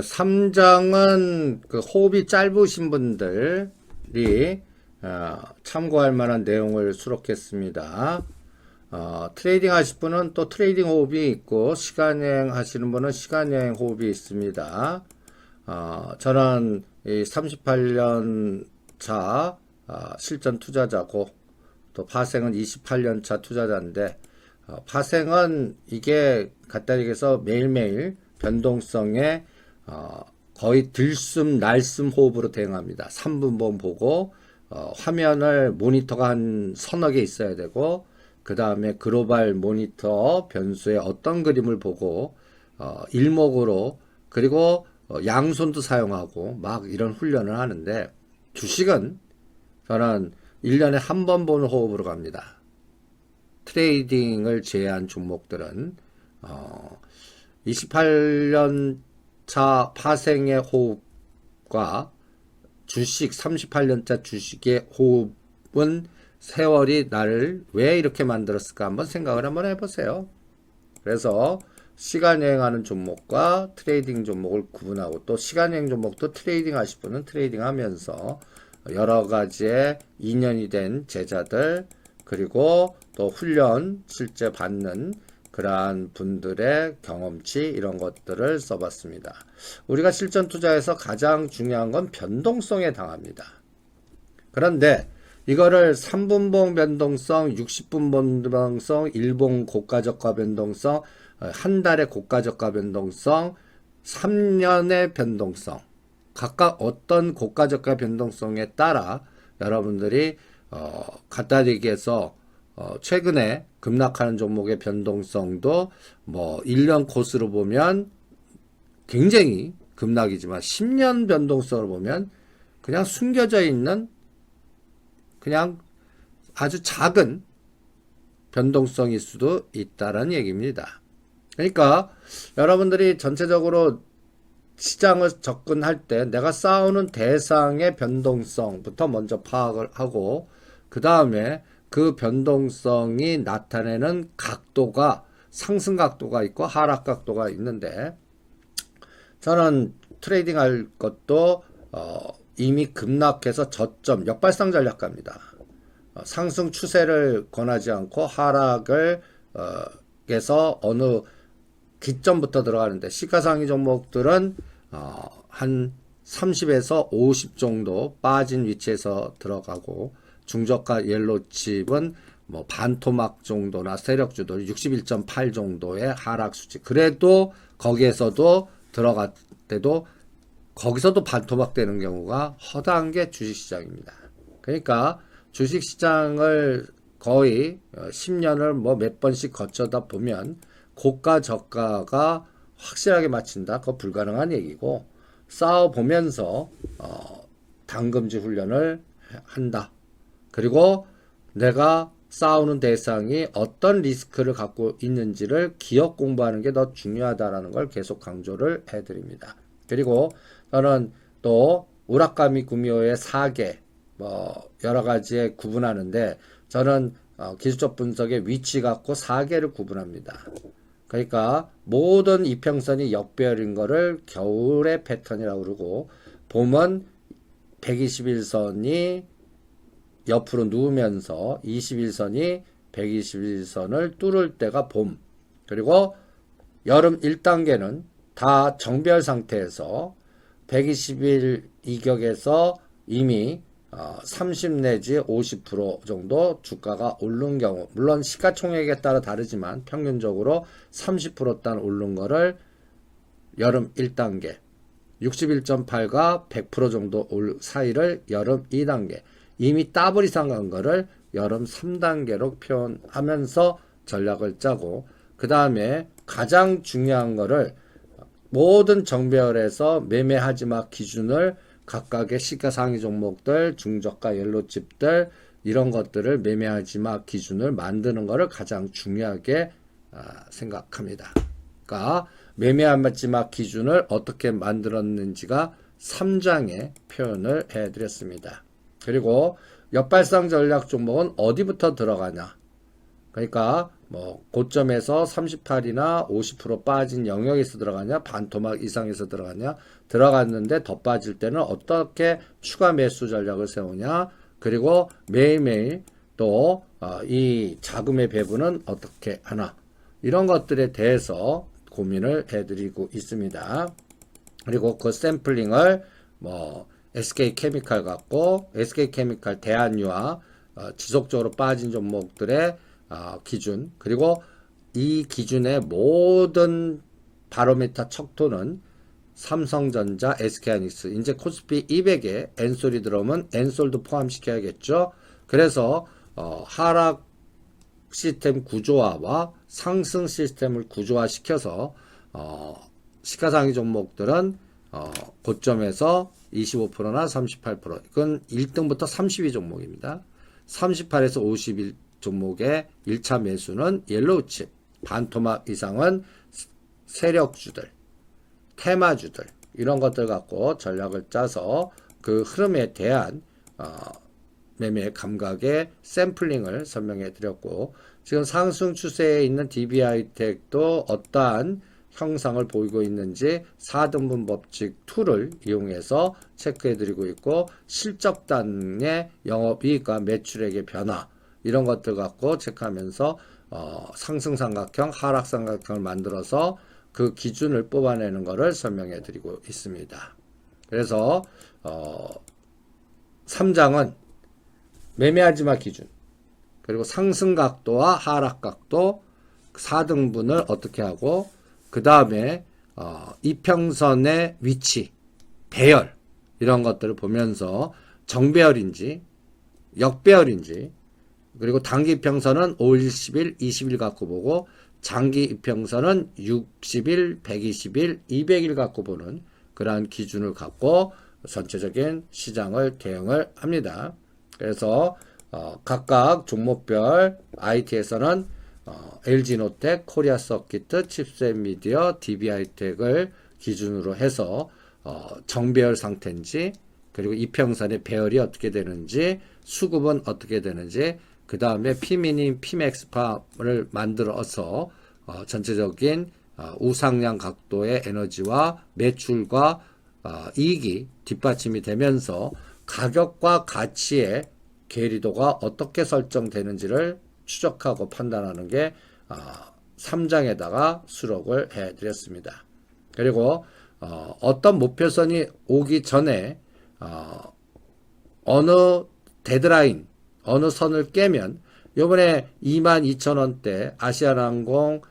3장은 그 호흡이 짧으신 분들이 참고할 만한 내용을 수록했습니다. 트레이딩 하실 분은 또 트레이딩 호흡이 있고 시간여행 하시는 분은 시간여행 호흡이 있습니다. 저는 이 38년 차 실전 투자자고 또 파생은 28년 차 투자자인데 파생은 이게 간단히 얘기해서 매일매일 변동성에 거의 들숨 날숨 호흡으로 대응합니다. 3분봉 보고 화면을 모니터가 한 서너 개 있어야 되고 그 다음에 글로벌 모니터 변수에 어떤 그림을 보고 일목으로 그리고 양손도 사용하고 막 이런 훈련을 하는데 주식은 저는 1년에 한 번 보는 호흡으로 갑니다. 트레이딩을 제외한 종목들은 28년 차 파생의 호흡과 주식 38년차 주식의 호흡은 세월이 나를 왜 이렇게 만들었을까 한번 생각을 한번 해보세요. 그래서 시간여행하는 종목과 트레이딩 종목을 구분하고 또 시간여행 종목도 트레이딩 하실 분은 트레이딩 하면서 여러 가지의 인연이 된 제자들 그리고 또 훈련 실제 받는 그러한 분들의 경험치 이런 것들을 써봤습니다. 우리가 실전 투자에서 가장 중요한 건 변동성에 당합니다. 그런데 이거를 3분봉 변동성, 60분 변동성, 일봉 고가저가 변동성, 한 달의 고가저가 변동성, 3년의 변동성 각각 어떤 고가저가 변동성에 따라 여러분들이 간단히 얘기해서 최근에 급락하는 종목의 변동성도 뭐 1년 코스로 보면 굉장히 급락이지만 10년 변동성으로 보면 그냥 숨겨져 있는 그냥 아주 작은 변동성일 수도 있다는 얘기입니다. 그러니까 여러분들이 전체적으로 시장을 접근할 때 내가 싸우는 대상의 변동성부터 먼저 파악을 하고 그 다음에 그 변동성이 나타내는 각도가 상승 각도가 있고 하락 각도가 있는데 저는 트레이딩 할 것도 이미 급락해서 저점 역발상 전략가입니다. 상승 추세를 권하지 않고 하락을 해서 어느 기점부터 들어가는데 시가상위 종목들은 한 30에서 50 정도 빠진 위치에서 들어가고 중저가 옐로칩은 뭐 반토막 정도나 세력주들 61.8 정도의 하락 수치 그래도 거기에서도 들어갈 때도 거기서도 반토막 되는 경우가 허다한 게 주식시장입니다. 그러니까 주식시장을 거의 10년을 뭐 몇 번씩 거쳐다 보면 고가 저가가 확실하게 맞춘다. 그거 불가능한 얘기고 싸워보면서 당금지 훈련을 한다. 그리고 내가 싸우는 대상이 어떤 리스크를 갖고 있는지를 기억 공부하는 게 더 중요하다라는 걸 계속 강조를 해드립니다. 그리고 저는 또 우라카미 구미호의 4개 뭐 여러 가지에 구분하는데 저는 기술적 분석의 위치 갖고 4개를 구분합니다. 그러니까 모든 이평선이 역배열인 거를 겨울의 패턴이라고 그러고 봄은 121선이 옆으로 누우면서 21선이 121선을 뚫을 때가 봄 그리고 여름 1단계는 다 정배열 상태에서 120일 이격에서 이미 30 내지 50% 정도 주가가 오른 경우 물론 시가총액에 따라 다르지만 평균적으로 30% 단 오른 거를 여름 1단계 61.8과 100% 정도 사이를 여름 2단계 이미 더블 이상 간 거를 여름 3단계로 표현하면서 전략을 짜고 그 다음에 가장 중요한 거를 모든 정배열에서 매매하지마 기준을 각각의 시가상위 종목들, 중저가 옐로칩들 이런 것들을 매매하지마 기준을 만드는 것을 가장 중요하게 생각합니다. 그러니까 매매하지마 기준을 어떻게 만들었는지가 3장에 표현을 해드렸습니다. 그리고 역발상 전략 종목은 어디부터 들어가냐? 그러니까 뭐 고점에서 38이나 50% 빠진 영역에서 들어가냐, 반토막 이상에서 들어가냐, 들어갔는데 더 빠질 때는 어떻게 추가 매수 전략을 세우냐, 그리고 매일매일 또 이 자금의 배분은 어떻게 하나, 이런 것들에 대해서 고민을 해드리고 있습니다. 그리고 그 샘플링을 뭐 SK케미칼 갖고 SK케미칼 대한유와 지속적으로 빠진 종목들의 기준, 그리고 이 기준의 모든 바로미터 척도는 삼성전자, SK하이닉스, 이제 코스피 200에 엔솔이 들어오면 엔솔도 포함시켜야겠죠. 그래서 하락 시스템 구조화와 상승 시스템을 구조화시켜서 시가상위 종목들은 고점에서 25%나 38%, 이건 1등부터 32 종목입니다. 38에서 51 종목의 1차 매수는 옐로우칩, 반토막 이상은 세력주들, 테마주들, 이런 것들 갖고 전략을 짜서 그 흐름에 대한 매매 감각의 샘플링을 설명해 드렸고, 지금 상승 추세에 있는 DB하이텍도 어떠한 형상을 보이고 있는지 4등분 법칙 2를 이용해서 체크해 드리고 있고, 실적단의 영업이익과 매출액의 변화, 이런 것들 갖고 체크하면서 상승 삼각형, 하락 삼각형을 만들어서 그 기준을 뽑아내는 것을 설명해 드리고 있습니다. 그래서 3장은 매매하지마 기준, 그리고 상승 각도와 하락 각도 4등분을 어떻게 하고, 그 다음에 이평선의 위치, 배열, 이런 것들을 보면서 정배열인지 역배열인지, 그리고 단기 이평선은 5일, 10일, 20일 갖고 보고, 장기 이평선은 60일, 120일, 200일 갖고 보는 그러한 기준을 갖고 전체적인 시장을 대응을 합니다. 그래서 각각 종목별 IT에서는 LG노텍, 코리아서키트, 칩셋미디어, DB하이텍을 기준으로 해서 정배열 상태인지, 그리고 이평선의 배열이 어떻게 되는지, 수급은 어떻게 되는지, 그 다음에 피미니, 피맥스파를 만들어서 전체적인 우상향 각도의 에너지와 매출과 이익이 뒷받침이 되면서 가격과 가치의 괴리도가 어떻게 설정되는지를 추적하고 판단하는 게 3장에다가 수록을 해드렸습니다. 그리고 어떤 목표선이 오기 전에 어느 데드라인, 어느 선을 깨면, 요번에 22,000원대 아시아나항공이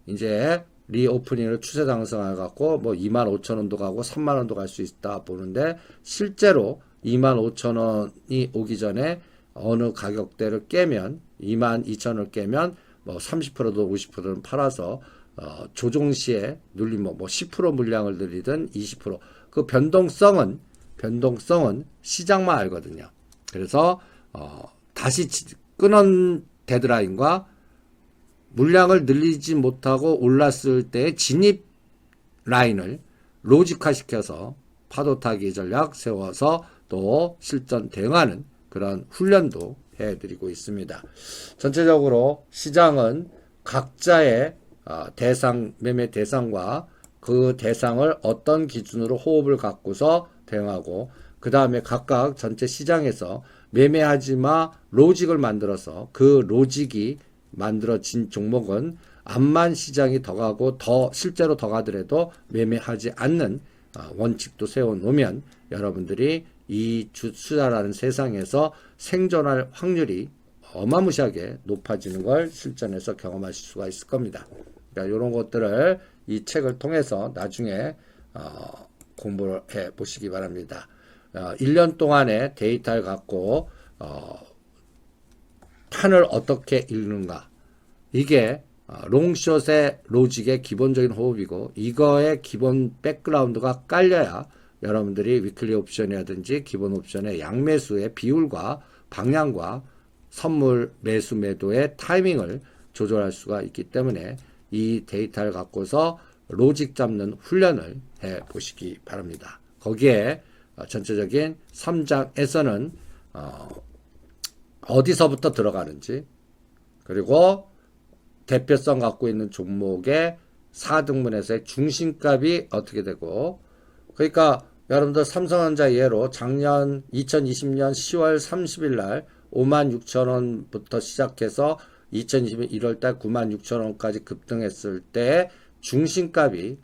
이제 리오프닝을 추세 상승해 갖고 뭐 25,000원도 가고 30,000원도 갈 수 있다 보는데, 실제로 25,000원이 오기 전에 어느 가격대를 깨면, 22,000원을 깨면 뭐 30%도 50%는 팔아서 조종 시에 눌림, 뭐 10% 물량을 늘리든 20%, 그 변동성은 시장만 알거든요. 그래서 다시 끊은 데드라인과 물량을 늘리지 못하고 올랐을 때 진입 라인을 로직화시켜서 파도 타기 전략 세워서 또 실전 대응하는 그런 훈련도 해드리고 있습니다. 전체적으로 시장은 각자의 대상, 매매 대상과 그 대상을 어떤 기준으로 호흡을 갖고서 대응하고, 그 다음에 각각 전체 시장에서 매매하지마 로직을 만들어서 그 로직이 만들어진 종목은 암만 시장이 더 가고 실제로 더 가더라도 매매하지 않는 원칙도 세워놓으면 여러분들이 이 투자라는 세상에서 생존할 확률이 어마무시하게 높아지는 걸 실전에서 경험하실 수가 있을 겁니다. 그러니까 이런 것들을 이 책을 통해서 나중에 공부를 해 보시기 바랍니다. 1년 동안의 데이터를 갖고 판을 어떻게 읽는가, 이게 롱숏의 로직의 기본적인 호흡이고, 이거의 기본 백그라운드가 깔려야 여러분들이 위클리 옵션이라든지 기본 옵션의 양매수의 비율과 방향과 선물 매수 매도의 타이밍을 조절할 수가 있기 때문에 이 데이터를 갖고서 로직 잡는 훈련을 해 보시기 바랍니다. 거기에 전체적인 3장에서는 어디서부터 들어가는지, 그리고 대표성 갖고 있는 종목의 4등분에서의 중심값이 어떻게 되고, 그러니까 여러분들 삼성전자 예로 작년 2020년 10월 30일 날 56,000원부터 시작해서 2020년 1월달 96,000원까지 급등했을 때 중심값이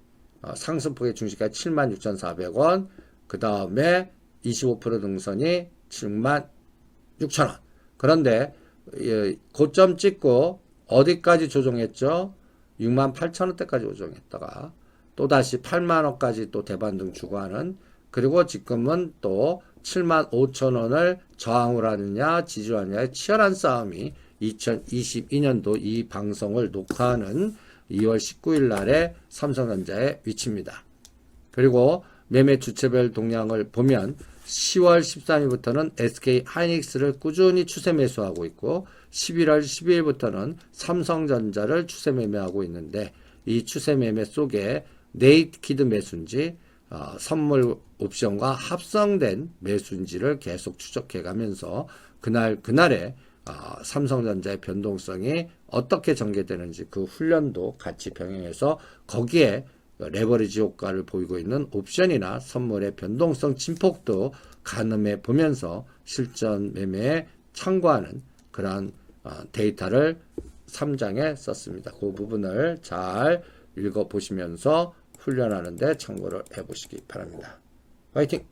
상승폭의 중심값이 76,400원, 그 다음에 25% 등선이 76,000원. 그런데 고점 찍고 어디까지 조정했죠? 68,000원대까지 조정했다가 또다시 8만원까지 또 대반등 주고하는, 그리고 지금은 또 75,000원을 저항을 하느냐 지지하느냐의 치열한 싸움이 2022년도 이 방송을 녹화하는 2월 19일 날의 삼성전자의 위치입니다. 그리고 매매 주체별 동향을 보면 10월 13일부터는 SK 하이닉스를 꾸준히 추세 매수하고 있고 11월 12일부터는 삼성전자를 추세 매매하고 있는데, 이 추세 매매 속에 네이키드 매수인지 선물 옵션과 합성된 매수인지를 계속 추적해 가면서 그날의 삼성전자의 변동성이 어떻게 전개되는지 그 훈련도 같이 병행해서 거기에 레버리지 효과를 보이고 있는 옵션이나 선물의 변동성 진폭도 가늠해 보면서 실전 매매에 참고하는 그러한 데이터를 3장에 썼습니다. 그 부분을 잘 읽어보시면서 훈련하는 데 참고를 해보시기 바랍니다. 화이팅!